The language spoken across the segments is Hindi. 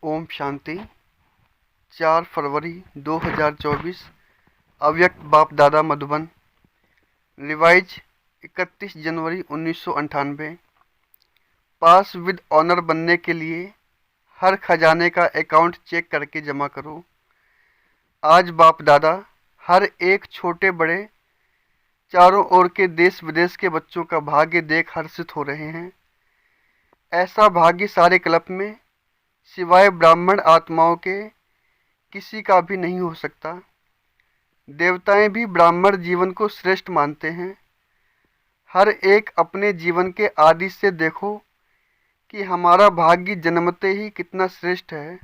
ओम शांति। 4 फरवरी 2024। अव्यक्त बाप दादा मधुबन। रिवाइज 31 जनवरी 1998। पास विद ऑनर बनने के लिए हर खजाने का अकाउंट चेक करके जमा करो। आज बाप दादा हर एक छोटे बड़े चारों ओर के देश विदेश के बच्चों का भाग्य देख हर्षित हो रहे हैं। ऐसा भाग्य सारे क्लब में सिवाय ब्राह्मण आत्माओं के किसी का भी नहीं हो सकता। देवताएं भी ब्राह्मण जीवन को श्रेष्ठ मानते हैं। हर एक अपने जीवन के आदि से देखो कि हमारा भाग्य जन्मते ही कितना श्रेष्ठ है।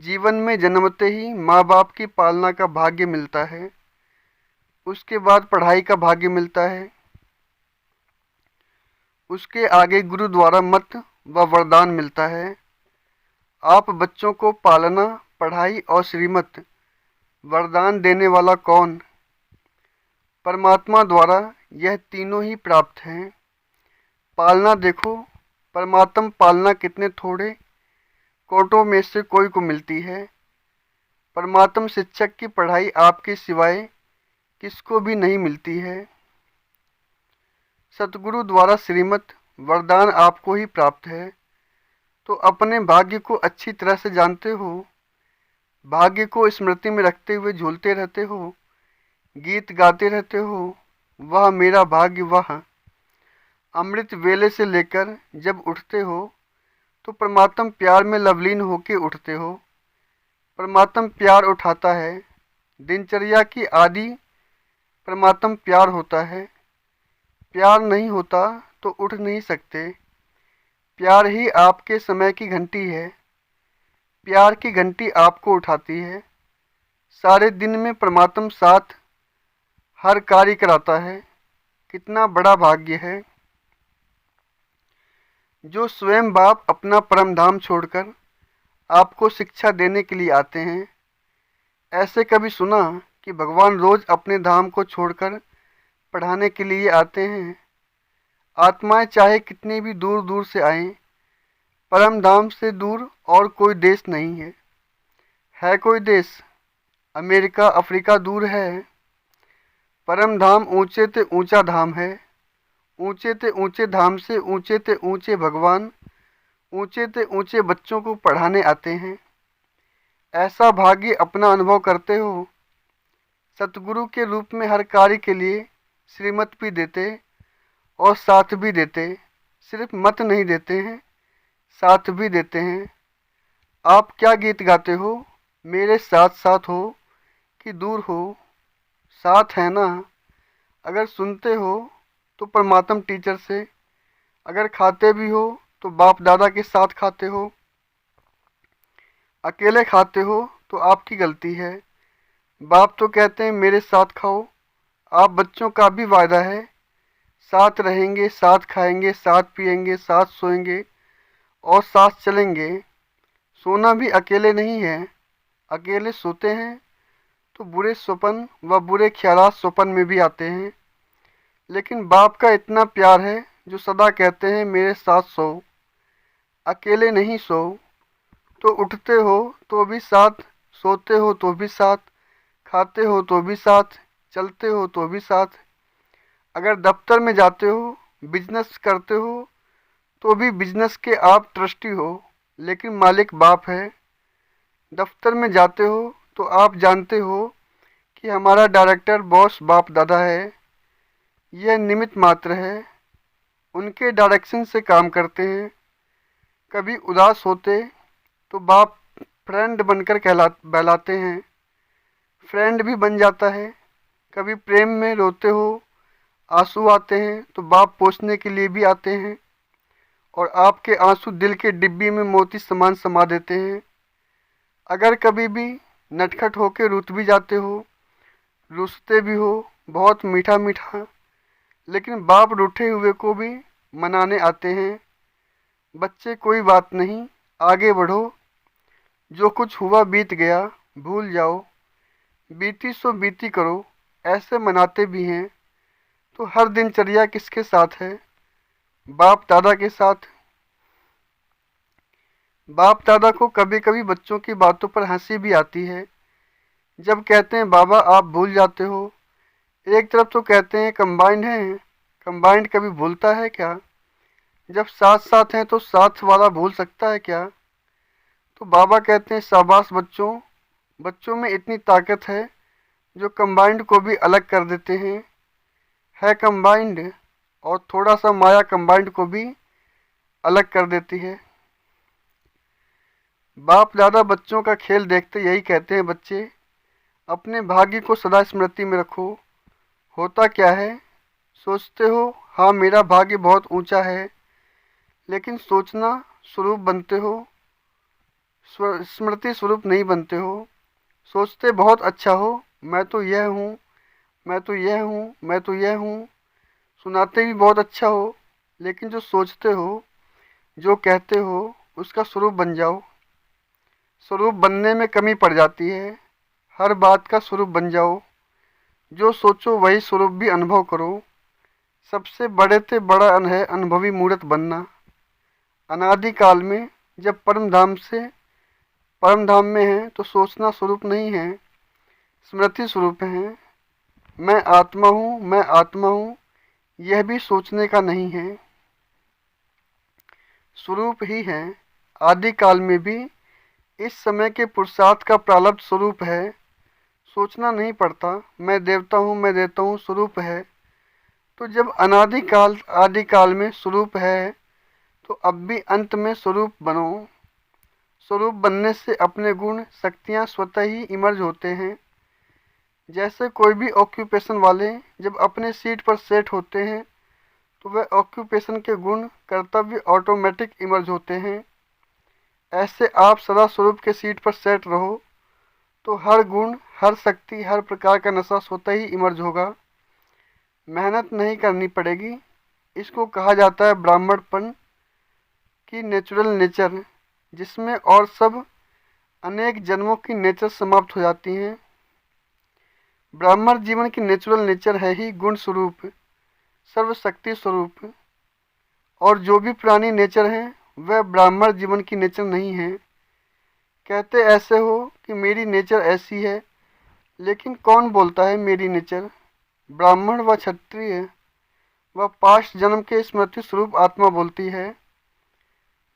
जीवन में जन्मते ही माँ बाप की पालना का भाग्य मिलता है, उसके बाद पढ़ाई का भाग्य मिलता है, उसके आगे गुरु द्वारा मत व वरदान मिलता है। आप बच्चों को पालना, पढ़ाई और श्रीमत वरदान देने वाला कौन? परमात्मा द्वारा यह तीनों ही प्राप्त हैं। पालना देखो, परमात्मा पालना कितने थोड़े कोटों में से कोई को मिलती है। परमात्मा शिक्षक की पढ़ाई आपके सिवाय किसको भी नहीं मिलती है। सतगुरु द्वारा श्रीमत वरदान आपको ही प्राप्त है, तो अपने भाग्य को अच्छी तरह से जानते हो। भाग्य को स्मृति में रखते हुए झूलते रहते हो, गीत गाते रहते हो, वह मेरा भाग्य वह। अमृत वेले से लेकर जब उठते हो तो परमात्मा प्यार में लवलीन होके उठते हो। परमात्मा प्यार उठाता है। दिनचर्या की आदि परमात्मा प्यार होता है। प्यार नहीं होता तो उठ नहीं सकते। प्यार ही आपके समय की घंटी है। प्यार की घंटी आपको उठाती है। सारे दिन में परमात्मा साथ हर कार्य कराता है। कितना बड़ा भाग्य है। जो स्वयं बाप अपना परम धाम छोड़कर आपको शिक्षा देने के लिए आते हैं। ऐसे कभी सुना कि भगवान रोज अपने धाम को छोड़कर पढ़ाने के लिए आते हैं? आत्माएं चाहे कितनी भी दूर दूर से आएं, परम धाम से दूर और कोई देश नहीं है। है कोई देश? अमेरिका अफ्रीका दूर है। परम धाम ऊंचे ते ऊंचा धाम है। ऊंचे ते ऊंचे धाम से ऊंचे ते ऊंचे भगवान ऊंचे ते ऊंचे बच्चों को पढ़ाने आते हैं। ऐसा भाग्य अपना अनुभव करते हो। सतगुरु के रूप में हर कार्य के लिए श्रीमत भी देते और साथ भी देते। सिर्फ मत नहीं देते हैं, साथ भी देते हैं। आप क्या गीत गाते हो? मेरे साथ साथ हो कि दूर हो? साथ है ना। अगर सुनते हो तो परमात्मा टीचर से, अगर खाते भी हो तो बाप दादा के साथ खाते हो। अकेले खाते हो तो आपकी गलती है। बाप तो कहते हैं मेरे साथ खाओ। आप बच्चों का भी वायदा है, साथ रहेंगे, साथ खाएंगे, साथ पिएंगे, साथ सोएंगे और साथ चलेंगे। सोना भी अकेले नहीं है। अकेले सोते हैं तो बुरे स्वप्न व बुरे ख्यालात स्वप्न में भी आते हैं। लेकिन बाप का इतना प्यार है जो सदा कहते हैं मेरे साथ सो। अकेले नहीं सो तो उठते हो तो भी साथ, सोते हो तो भी साथ, खाते हो तो भी साथ, चलते हो तो भी साथ। अगर दफ्तर में जाते हो, बिजनेस करते हो तो भी बिजनेस के आप ट्रस्टी हो, लेकिन मालिक बाप है। दफ्तर में जाते हो तो आप जानते हो कि हमारा डायरेक्टर बॉस बाप दादा है। यह निमित्त मात्र है। उनके डायरेक्शन से काम करते हैं। कभी उदास होते तो बाप फ्रेंड बनकर बहलाते हैं। फ्रेंड भी बन जाता है। कभी प्रेम में रोते हो, आंसू आते हैं तो बाप पोंछने के लिए भी आते हैं और आपके आंसू दिल के डिब्बी में मोती समान समा देते हैं। अगर कभी भी नटखट होके रुठ भी जाते हो, रुसते भी हो बहुत मीठा मीठा, लेकिन बाप रूठे हुए को भी मनाने आते हैं। बच्चे कोई बात नहीं, आगे बढ़ो। जो कुछ हुआ बीत गया, भूल जाओ। बीती सो बीती करो, ऐसे मनाते भी हैं। तो हर दिनचर्या किसके साथ है? बाप दादा के साथ। बाप दादा को कभी कभी बच्चों की बातों पर हंसी भी आती है, जब कहते हैं बाबा आप भूल जाते हो। एक तरफ तो कहते हैं कंबाइंड है, कंबाइंड कभी भूलता है क्या? जब साथ साथ हैं तो साथ वाला भूल सकता है क्या? तो बाबा कहते हैं शाबाश बच्चों, बच्चों में इतनी ताकत है जो कंबाइंड को भी अलग कर देते हैं। है कंबाइंड, और थोड़ा सा माया कंबाइंड को भी अलग कर देती है। बाप दादा बच्चों का खेल देखते यही कहते हैं, बच्चे अपने भाग्य को सदा स्मृति में रखो। होता क्या है, सोचते हो हाँ मेरा भाग्य बहुत ऊंचा है, लेकिन सोचना स्वरूप बनते हो, स्मृति स्वरूप नहीं बनते हो। सोचते बहुत अच्छा हो, मैं तो यह हूँ, मैं तो यह हूँ, मैं तो यह हूँ। सुनाते भी बहुत अच्छा हो, लेकिन जो सोचते हो, जो कहते हो, उसका स्वरूप बन जाओ। स्वरूप बनने में कमी पड़ जाती है, हर बात का स्वरूप बन जाओ। जो सोचो वही स्वरूप भी अनुभव करो। सबसे बड़े से बड़ा अन है अनुभवी मूर्त बनना। अनादि काल में जब परम धाम में है तो सोचना स्वरूप नहीं है, स्मृति स्वरूप है। मैं आत्मा हूँ, मैं आत्मा हूँ, यह भी सोचने का नहीं है, स्वरूप ही है। आदि काल में भी इस समय के पुरुषार्थ का प्रारब्ध स्वरूप है, सोचना नहीं पड़ता। मैं देवता हूँ, मैं देता हूँ, स्वरूप है। तो जब अनादि काल आदि काल में स्वरूप है, तो अब भी अंत में स्वरूप बनो। स्वरूप बनने से अपने गुण शक्तियाँ स्वतः ही इमर्ज होते हैं। जैसे कोई भी ऑक्यूपेशन वाले जब अपने सीट पर सेट होते हैं, तो वह ऑक्यूपेशन के गुण कर्तव्य ऑटोमेटिक इमर्ज होते हैं। ऐसे आप सदा स्वरूप के सीट पर सेट रहो, तो हर गुण, हर शक्ति, हर प्रकार का नशा स्वतः ही इमर्ज होगा। मेहनत नहीं करनी पड़ेगी। इसको कहा जाता है ब्राह्मणपन की नेचुरल नेचर, जिसमें और सब अनेक जन्मों की नेचर समाप्त हो जाती हैं। ब्राह्मण जीवन की नेचुरल नेचर है ही गुण स्वरूप, सर्वशक्ति स्वरूप। और जो भी प्राणी नेचर है वह ब्राह्मण जीवन की नेचर नहीं है। कहते ऐसे हो कि मेरी नेचर ऐसी है, लेकिन कौन बोलता है मेरी नेचर? ब्राह्मण व क्षत्रिय व पास्ट जन्म के स्मृति स्वरूप आत्मा बोलती है।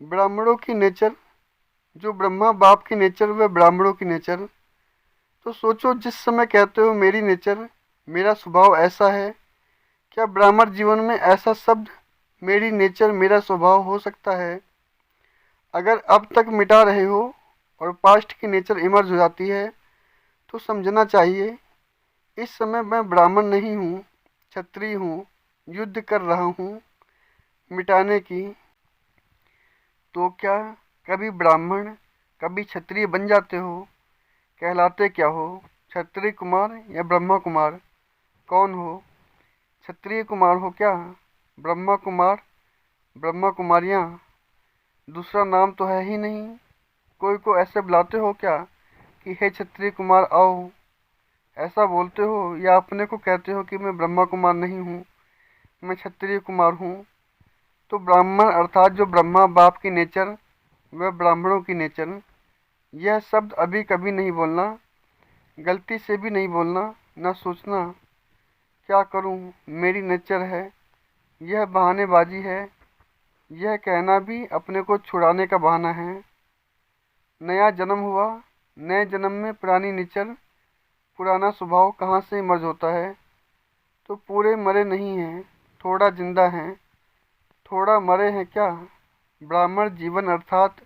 ब्राह्मणों की नेचर, जो ब्रह्मा बाप की नेचर, वह ब्राह्मणों की नेचर। तो सोचो, जिस समय कहते हो मेरी नेचर, मेरा स्वभाव ऐसा है, क्या ब्राह्मण जीवन में ऐसा शब्द मेरी नेचर, मेरा स्वभाव हो सकता है? अगर अब तक मिटा रहे हो और पास्ट की नेचर इमर्ज हो जाती है, तो समझना चाहिए इस समय मैं ब्राह्मण नहीं हूँ, क्षत्रिय हूँ, युद्ध कर रहा हूँ मिटाने की। तो क्या कभी ब्राह्मण कभी क्षत्रिय बन जाते हो? कहलाते क्या हो? क्षत्रिय कुमार या ब्रह्मा कुमार? कौन हो? क्षत्रिय कुमार हो क्या? ब्रह्मा कुमार, ब्रह्मा कुमारियाँ, दूसरा नाम तो है ही नहीं। कोई को ऐसे बुलाते हो क्या कि हे क्षत्रिय कुमार आओ? ऐसा बोलते हो या अपने को कहते हो कि मैं ब्रह्मा कुमार नहीं हूँ, मैं क्षत्रिय कुमार हूँ? तो ब्राह्मण अर्थात जो ब्रह्मा बाप की नेचर, वह ब्राह्मणों की नेचर। यह शब्द अभी कभी नहीं बोलना, गलती से भी नहीं बोलना, न सोचना क्या करूं मेरी नेचर है, यह बहानेबाजी है। यह कहना भी अपने को छुड़ाने का बहाना है। नया जन्म हुआ, नए जन्म में पुरानी नेचर, पुराना स्वभाव कहाँ से इमर्ज होता है? तो पूरे मरे नहीं हैं, थोड़ा जिंदा हैं, थोड़ा मरे हैं क्या? ब्राह्मण जीवन अर्थात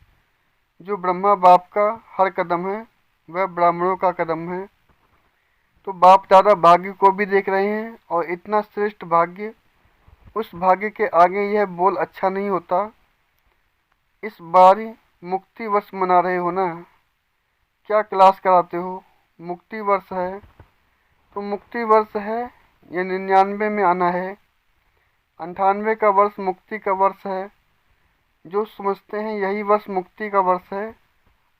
जो ब्रह्मा बाप का हर कदम है, वह ब्राह्मणों का कदम है। तो बाप दादा भाग्य को भी देख रहे हैं, और इतना श्रेष्ठ भाग्य, उस भाग्य के आगे यह बोल अच्छा नहीं होता। इस बार मुक्ति वर्ष मना रहे हो ना? क्या क्लास कराते हो? मुक्ति वर्ष है तो मुक्ति वर्ष है या 99 में आना है? 98 का वर्ष मुक्ति का वर्ष है। जो समझते हैं यही वर्ष मुक्ति का वर्ष है,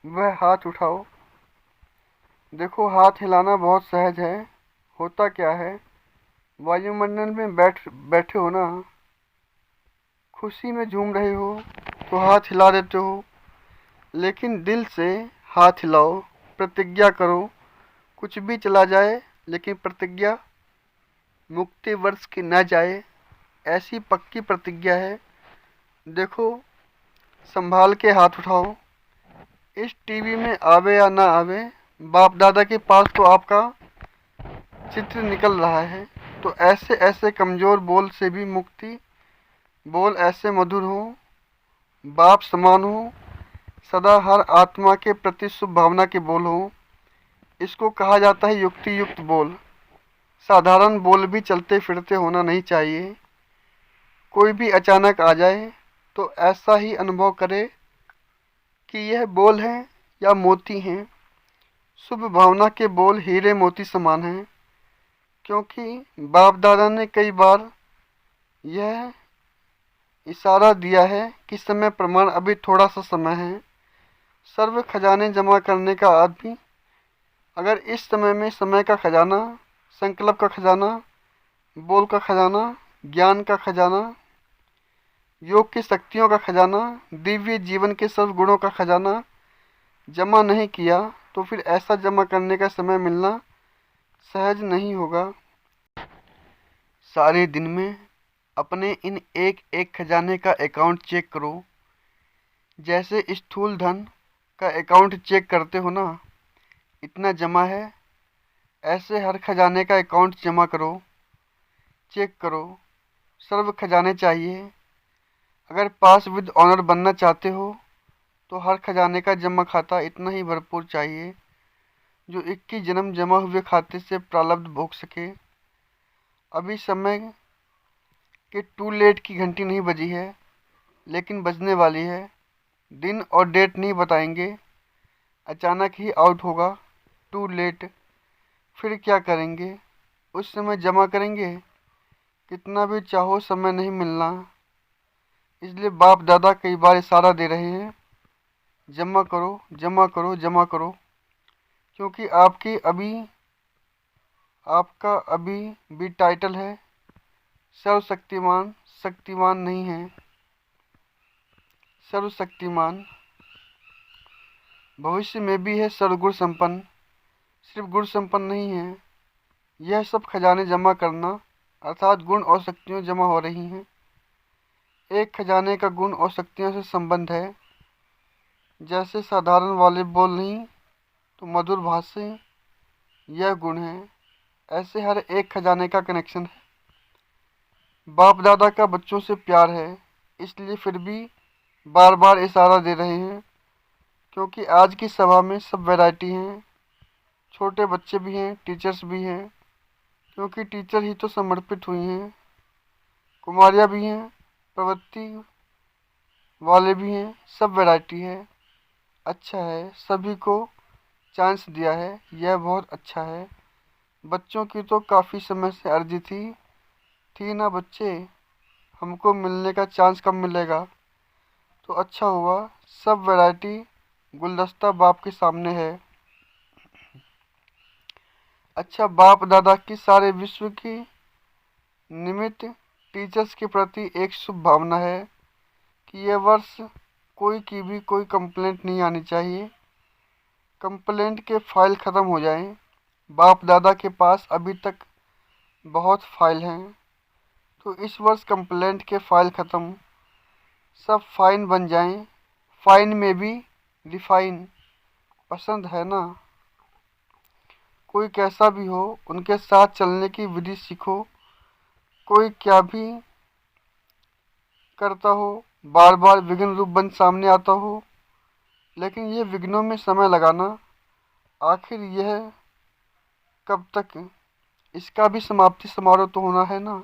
वह हाथ उठाओ। देखो हाथ हिलाना बहुत सहज है। होता क्या है, वायुमंडल में बैठे हो ना, खुशी में झूम रहे हो तो हाथ हिला देते हो। लेकिन दिल से हाथ हिलाओ, प्रतिज्ञा करो, कुछ भी चला जाए लेकिन प्रतिज्ञा मुक्ति वर्ष की न जाए, ऐसी पक्की प्रतिज्ञा है। देखो, संभाल के हाथ उठाओ। इस टीवी में आवे या ना आवे, बाप दादा के पास तो आपका चित्र निकल रहा है। तो ऐसे ऐसे कमज़ोर बोल से भी मुक्ति, बोल ऐसे मधुर हो, बाप समान हो, सदा हर आत्मा के प्रति शुभ भावना के बोल हो। इसको कहा जाता है युक्ति युक्त बोल। साधारण बोल भी चलते फिरते होना नहीं चाहिए। कोई भी अचानक आ जाए तो ऐसा ही अनुभव करे कि यह बोल हैं या मोती हैं। शुभ भावना के बोल हीरे मोती समान हैं, क्योंकि बाप दादा ने कई बार यह इशारा दिया है कि समय प्रमाण अभी थोड़ा सा समय है। सर्व खजाने जमा करने का आदमी अगर इस समय में समय का खजाना, संकल्प का खजाना, बोल का खजाना, ज्ञान का खजाना, योग की शक्तियों का खजाना, दिव्य जीवन के सब गुणों का खजाना जमा नहीं किया तो फिर ऐसा जमा करने का समय मिलना सहज नहीं होगा। सारे दिन में अपने इन एक एक खजाने का अकाउंट चेक करो। जैसे स्थूल धन का अकाउंट चेक करते हो ना, इतना जमा है, ऐसे हर खजाने का अकाउंट जमा करो, चेक करो। सर्व खजाने चाहिए। अगर पास विद ऑनर बनना चाहते हो तो हर खजाने का जमा खाता इतना ही भरपूर चाहिए जो 21 जन्म जमा हुए खाते से प्रारब्ध भोग सके। अभी समय के टू लेट की घंटी नहीं बजी है, लेकिन बजने वाली है। दिन और डेट नहीं बताएंगे, अचानक ही आउट होगा। Too late. फिर क्या करेंगे? उस समय जमा करेंगे, कितना भी चाहो समय नहीं मिलना। इसलिए बाप दादा कई बार इशारा दे रहे हैं, जमा करो, जमा करो, जमा करो, क्योंकि आपका अभी भी टाइटल है सर्वशक्तिमान। शक्तिमान नहीं है, सर्वशक्तिमान। भविष्य में भी है सर्वगुण संपन्न, सिर्फ गुण संपन्न नहीं है। यह सब खजाने जमा करना अर्थात गुण और शक्तियाँ जमा हो रही हैं। एक खजाने का गुण और शक्तियों से संबंध है। जैसे साधारण वाले बोल नहीं तो मधुर भाषा, यह गुण है। ऐसे हर एक खजाने का कनेक्शन है। बाप दादा का बच्चों से प्यार है, इसलिए फिर भी बार बार इशारा दे रहे हैं, क्योंकि आज की सभा में सब वैरायटी हैं। छोटे बच्चे भी हैं, टीचर्स भी हैं, क्योंकि टीचर ही तो समर्पित हुई हैं। कुमारियाँ भी हैं, प्रवृत्ति वाले भी हैं, सब वैरायटी है। अच्छा है, सभी को चांस दिया है, यह बहुत अच्छा है। बच्चों की तो काफ़ी समय से अर्जी थी ना बच्चे, हमको मिलने का चांस कब मिलेगा? तो अच्छा हुआ, सब वैरायटी गुलदस्ता बाप के सामने है। अच्छा, बाप दादा की सारे विश्व की निमित्त टीचर्स के प्रति एक शुभ भावना है कि यह वर्ष कोई की भी कोई कंप्लेंट नहीं आनी चाहिए। कंप्लेंट के फाइल ख़त्म हो जाएं। बाप दादा के पास अभी तक बहुत फाइल हैं, तो इस वर्ष कंप्लेंट के फाइल ख़त्म, सब फाइन बन जाएं। फाइन में भी रिफाइन। पसंद है ना? कोई कैसा भी हो, उनके साथ चलने की विधि सीखो। कोई क्या भी करता हो, बार बार विघ्न रूप बन सामने आता हो, लेकिन ये विघ्नों में समय लगाना, आखिर यह कब तक? इसका भी समाप्ति समारोह तो होना है ना।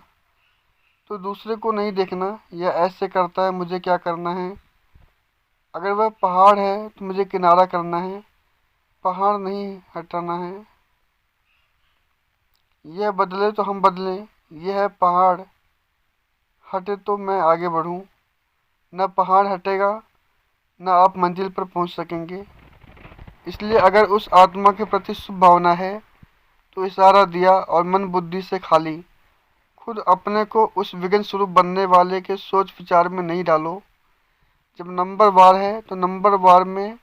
तो दूसरे को नहीं देखना, यह ऐसे करता है मुझे क्या करना है। अगर वह पहाड़ है तो मुझे किनारा करना है, पहाड़ नहीं हटाना है। यह बदले तो हम बदलें, यह है पहाड़, हटे तो मैं आगे बढ़ूं। न पहाड़ हटेगा, न आप मंजिल पर पहुंच सकेंगे। इसलिए अगर उस आत्मा के प्रति शुभ भावना है तो इशारा दिया और मन बुद्धि से खाली। खुद अपने को उस विघ्न स्वरूप बनने वाले के सोच विचार में नहीं डालो। जब नंबर वार है तो नंबर वार में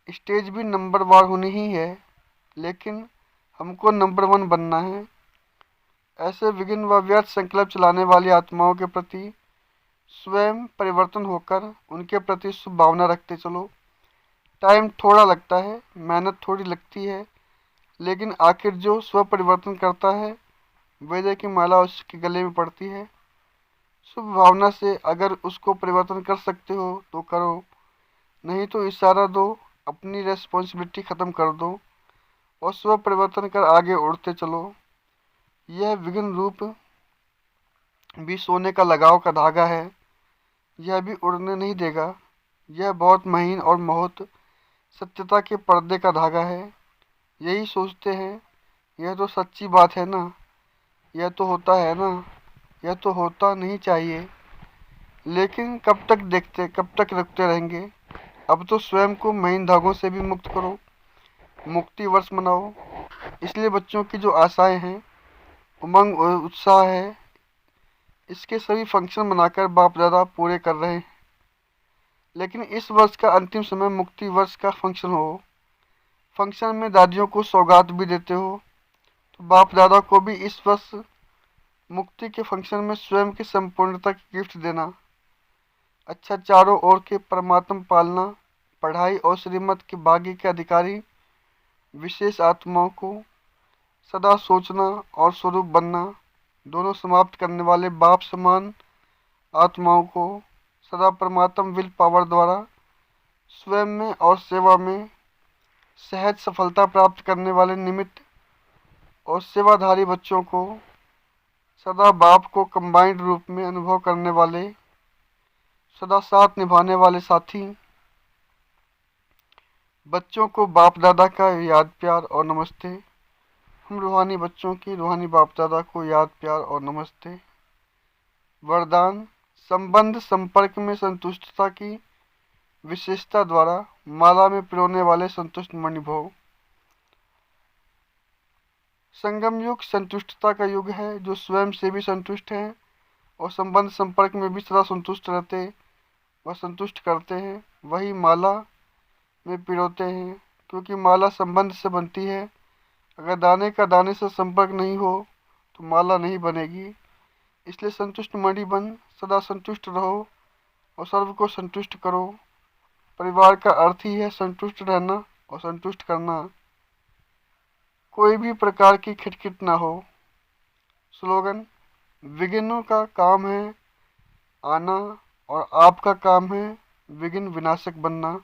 स्टेज भी नंबर वार होनी ही है, लेकिन हमको नंबर 1 बनना है। ऐसे विघ्न व व्यर्थ संकल्प चलाने वाली आत्माओं के प्रति स्वयं परिवर्तन होकर उनके प्रति शुभ भावना रखते चलो। टाइम थोड़ा लगता है, मेहनत थोड़ी लगती है, लेकिन आखिर जो स्व परिवर्तन करता है वैद्य की माला उसके गले में पड़ती है। शुभ भावना से अगर उसको परिवर्तन कर सकते हो तो करो, नहीं तो इशारा दो, अपनी रेस्पॉन्सिबिलिटी ख़त्म कर दो और स्व परिवर्तन कर आगे उड़ते चलो। यह विघ्न रूप भी सोने का लगाव का धागा है, यह भी उड़ने नहीं देगा। यह बहुत महीन और बहुत सत्यता के पर्दे का धागा है। यही सोचते हैं, यह तो सच्ची बात है ना, यह तो होता है ना, यह तो होता नहीं चाहिए। लेकिन कब तक देखते, कब तक रुकते रहेंगे। अब तो स्वयं को महीन धागों से भी मुक्त करो, मुक्ति वर्ष मनाओ। इसलिए बच्चों की जो आशाएं हैं, उमंग और उत्साह है, इसके सभी फंक्शन बनाकर बाप दादा पूरे कर रहे हैं। लेकिन इस वर्ष का अंतिम समय मुक्ति वर्ष का फंक्शन हो। फंक्शन में दादियों को सौगात भी देते हो, तो बाप दादा को भी इस वर्ष मुक्ति के फंक्शन में स्वयं की संपूर्णता की गिफ्ट देना। अच्छा, चारों ओर के परमात्म पालना, पढ़ाई और श्रीमत के भाग्य के अधिकारी विशेष आत्माओं को सदा सोचना और स्वरूप बनना, दोनों समाप्त करने वाले बाप समान आत्माओं को सदा परमात्म विल पावर द्वारा स्वयं में और सेवा में सहज सफलता प्राप्त करने वाले निमित्त और सेवाधारी बच्चों को सदा बाप को कंबाइंड रूप में अनुभव करने वाले, सदा साथ निभाने वाले साथी। बच्चों को बाप दादा का याद प्यार और नमस्ते। हम रूहानी बच्चों की रूहानी बाप दादा को याद प्यार और नमस्ते। वरदान: संबंध संपर्क में संतुष्टता की विशेषता द्वारा माला में पिरोने वाले संतुष्ट मणिभव। संगम युग संतुष्टता का युग है, जो स्वयं से भी संतुष्ट हैं और संबंध संपर्क में भी सदा संतुष्ट रहते व संतुष्ट करते हैं, वही माला में पिरोते हैं। क्योंकि माला संबंध से बनती है, अगर दाने का दाने से संपर्क नहीं हो तो माला नहीं बनेगी। इसलिए संतुष्ट मणि बन सदा संतुष्ट रहो और सर्व को संतुष्ट करो। परिवार का अर्थ ही है संतुष्ट रहना और संतुष्ट करना, कोई भी प्रकार की खिटखिट ना हो। स्लोगन: विघ्नों का काम है आना और आपका काम है विघ्न विनाशक बनना।